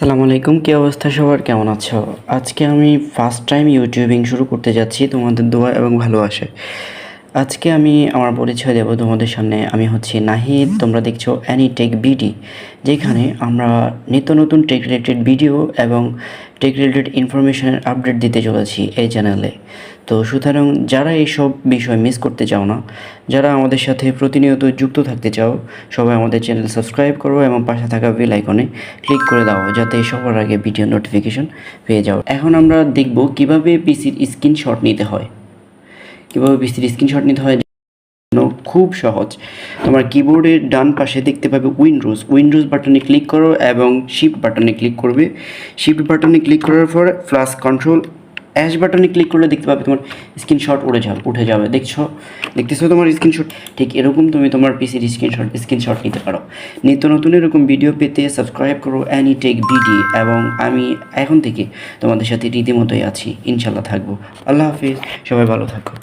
আসসালামু আলাইকুম, কী অবস্থা সবার, কেমন আছো? আজকে আমি ফার্স্ট টাইম ইউটিউবিং শুরু করতে যাচ্ছি তোমাদের দোয়া এবং ভালোবাসায়। আজকে আমি আমার পরিচয় দেব তোমাদের সামনে। আমি হচ্ছি নাহিদ, তোমরা দেখছো অ্যানিটেক বিডি, যেখানে আমরা নিত্য নতুন টেক রিলেটেড ভিডিও এবং টেক রিলেটেড ইনফরমেশনের আপডেট দিতে চলেছি এই চ্যানেলে। তো সুতরাং যারা এইসব বিষয় মিস করতে চাও না, যারা আমাদের সাথে প্রতিনিয়ত যুক্ত থাকতে চাও, সবাই আমাদের চ্যানেল সাবস্ক্রাইব করো এবং পাশে থাকা বেল আইকনে ক্লিক করে দাও, যাতে সবার আগে ভিডিও নোটিফিকেশন পেয়ে যাও। এখন আমরা দেখব কিভাবে পিসির স্ক্রিনশট নিতে হয়। কীভাবে পিসির স্ক্রিনশট নিতে হয় খুব সহজ। তোমার কিবোর্ডের ডান পাশে দেখতে পাবে উইন্ডোজ বাটনে ক্লিক করো এবং শিফট বাটনে ক্লিক করবে। শিফট বাটনে ক্লিক করার পর প্লাস কন্ট্রোল অ্যাশ বাটনে ক্লিক করলে দেখতে পাবে তোমার স্ক্রিনশট উঠে যাবে। দেখতেছো তোমার স্ক্রিনশট? ঠিক এরকম তুমি তোমার পিসির স্ক্রিনশট নিতে পারো। নিত্য নতুন এরকম ভিডিও পেতে সাবস্ক্রাইব করো অ্যানিটেক বিডি, এবং আমি এখন থেকে তোমাদের সাথে রীতিমতোই আছি, ইনশাল্লাহ থাকবো। আল্লাহ হাফিজ, সবাই ভালো থাকো।